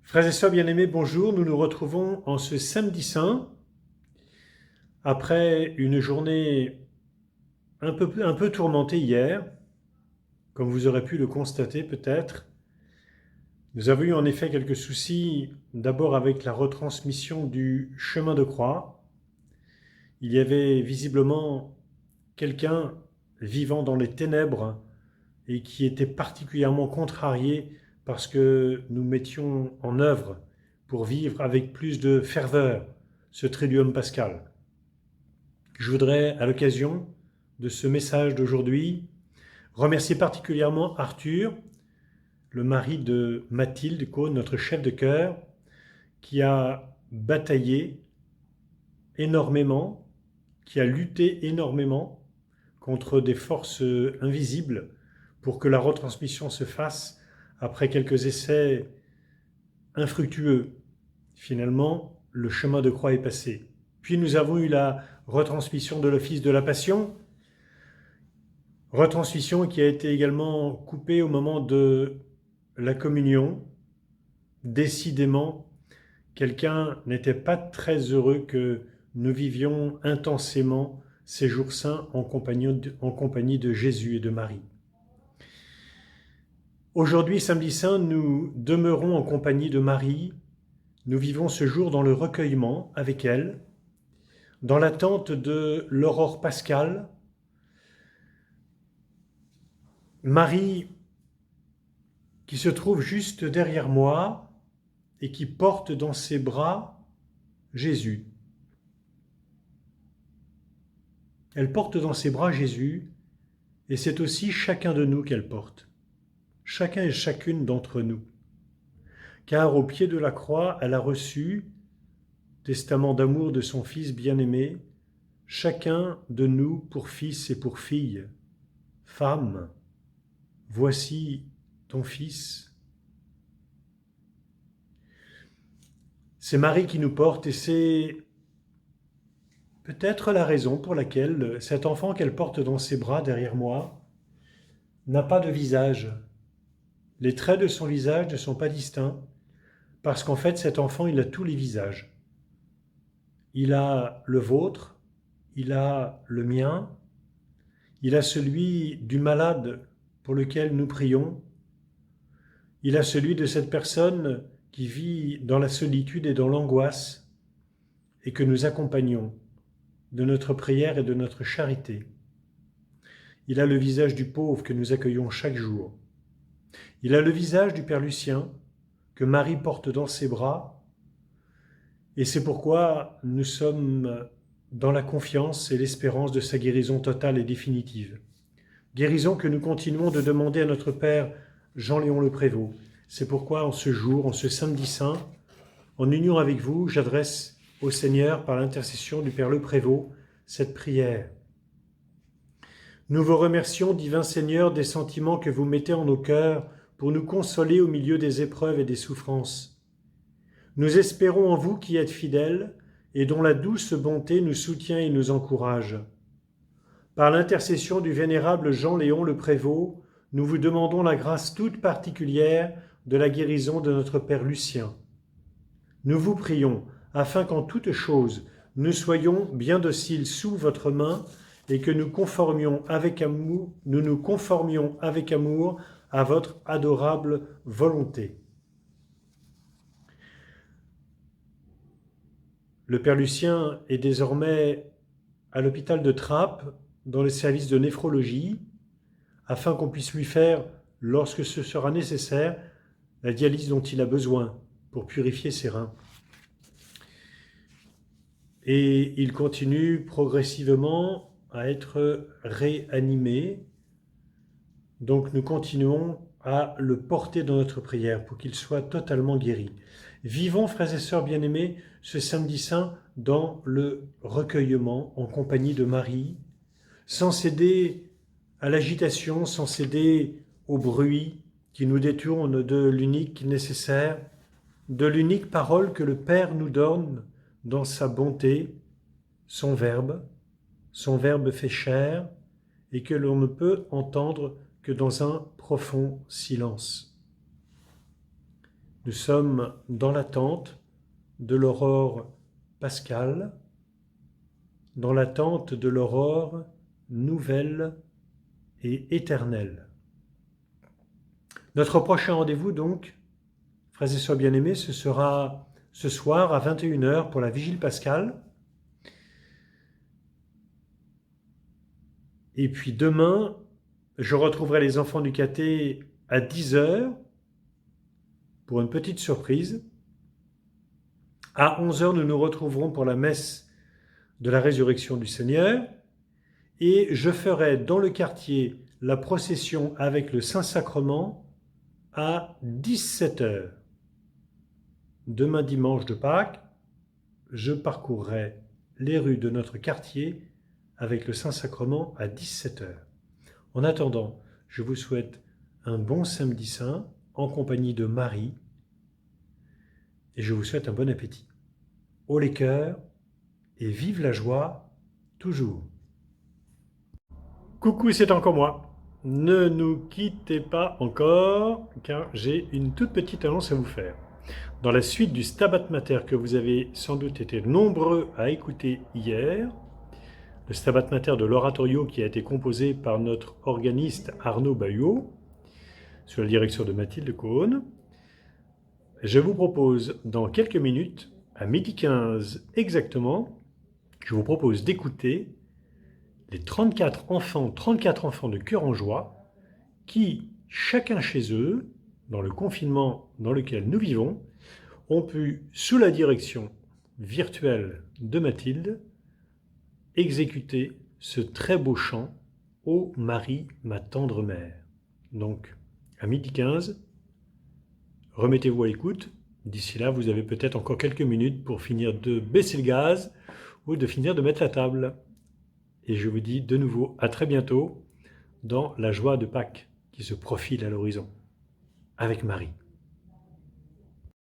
Frères et sœurs bien-aimés, bonjour. Nous nous retrouvons en ce samedi saint, après une journée un peu tourmentée hier, comme vous aurez pu le constater peut-être. Nous avons eu en effet quelques soucis, d'abord avec la retransmission du chemin de croix. Il y avait visiblement quelqu'un vivant dans les ténèbres et qui était particulièrement contrarié parce que nous mettions en œuvre pour vivre avec plus de ferveur ce Triduum pascal. Je voudrais, à l'occasion de ce message d'aujourd'hui, remercier particulièrement Arthur, le mari de Mathilde Cône, notre chef de chœur, qui a bataillé énormément, qui a lutté énormément contre des forces invisibles pour que la retransmission se fasse après quelques essais infructueux. Finalement, le chemin de croix est passé. Puis nous avons eu la retransmission de l'office de la Passion, retransmission qui a été également coupée au moment de la communion. Décidément, quelqu'un n'était pas très heureux que nous vivions intensément ces jours saints en compagnie de Jésus et de Marie. Aujourd'hui, samedi saint, nous demeurons en compagnie de Marie. Nous vivons ce jour dans le recueillement avec elle, dans l'attente de l'aurore pascale. Marie, qui se trouve juste derrière moi et qui porte dans ses bras Jésus. Elle porte dans ses bras Jésus et c'est aussi chacun de nous qu'elle porte, chacun et chacune d'entre nous. Car au pied de la croix, elle a reçu, testament d'amour de son Fils bien-aimé, chacun de nous pour fils et pour fille. Femme, voici ton Fils. C'est Marie qui nous porte et c'est peut-être la raison pour laquelle cet enfant qu'elle porte dans ses bras derrière moi n'a pas de visage. Les traits de son visage ne sont pas distincts parce qu'en fait cet enfant il a tous les visages. Il a le vôtre, il a le mien, il a celui du malade pour lequel nous prions, il a celui de cette personne qui vit dans la solitude et dans l'angoisse et que nous accompagnons de notre prière et de notre charité. Il a le visage du pauvre que nous accueillons chaque jour. Il a le visage du Père Lucien que Marie porte dans ses bras et c'est pourquoi nous sommes dans la confiance et l'espérance de sa guérison totale et définitive. Guérison que nous continuons de demander à notre Père Jean-Léon Le Prévost. C'est pourquoi en ce jour, en ce samedi saint, en union avec vous, j'adresse au Seigneur, par l'intercession du Père Le Prévost, cette prière. Nous vous remercions, divin Seigneur, des sentiments que vous mettez en nos cœurs pour nous consoler au milieu des épreuves et des souffrances. Nous espérons en vous qui êtes fidèles et dont la douce bonté nous soutient et nous encourage. Par l'intercession du vénérable Jean-Léon Le Prévost, nous vous demandons la grâce toute particulière de la guérison de notre Père Lucien. Nous vous prions, afin qu'en toutes choses, nous soyons bien dociles sous votre main et que nous nous conformions avec amour à votre adorable volonté. Le Père Lucien est désormais à l'hôpital de Trappes, dans les services de néphrologie, afin qu'on puisse lui faire, lorsque ce sera nécessaire, la dialyse dont il a besoin pour purifier ses reins. Et il continue progressivement à être réanimé. Donc nous continuons à le porter dans notre prière pour qu'il soit totalement guéri. Vivons, frères et sœurs bien-aimés, ce samedi saint dans le recueillement en compagnie de Marie, sans céder à l'agitation, sans céder au bruit qui nous détourne de l'unique nécessaire, de l'unique parole que le Père nous donne dans sa bonté, son Verbe fait chair et que l'on ne peut entendre que dans un profond silence. Nous sommes dans l'attente de l'aurore pascale, dans l'attente de l'aurore nouvelle et éternelle. Notre prochain rendez-vous donc, frères et sœurs bien-aimés, ce sera ce soir à 21h pour la Vigile pascale. Et puis demain, je retrouverai les enfants du caté à 10h pour une petite surprise. À 11h, nous nous retrouverons pour la messe de la résurrection du Seigneur. Et je ferai dans le quartier la procession avec le Saint-Sacrement à 17h. Demain dimanche de Pâques, je parcourrai les rues de notre quartier avec le Saint-Sacrement à 17h. En attendant, je vous souhaite un bon samedi saint en compagnie de Marie et je vous souhaite un bon appétit. Haut les cœurs et vive la joie toujours. Coucou, c'est encore moi. Ne nous quittez pas encore car j'ai une toute petite annonce à vous faire. Dans la suite du Stabat Mater que vous avez sans doute été nombreux à écouter hier, le Stabat Mater de l'oratorio qui a été composé par notre organiste Arnaud Bayot, sous la direction de Mathilde Cohn, je vous propose dans quelques minutes, à 12h15 exactement, je vous propose d'écouter les 34 enfants de Cœur en Joie qui, chacun chez eux, dans le confinement dans lequel nous vivons, ont pu, sous la direction virtuelle de Mathilde, exécuter ce très beau chant « Ô Marie, ma tendre mère ». Donc, à 12h15, remettez-vous à l'écoute. D'ici là, vous avez peut-être encore quelques minutes pour finir de baisser le gaz ou de finir de mettre la table. Et je vous dis de nouveau à très bientôt dans la joie de Pâques qui se profile à l'horizon avec Marie.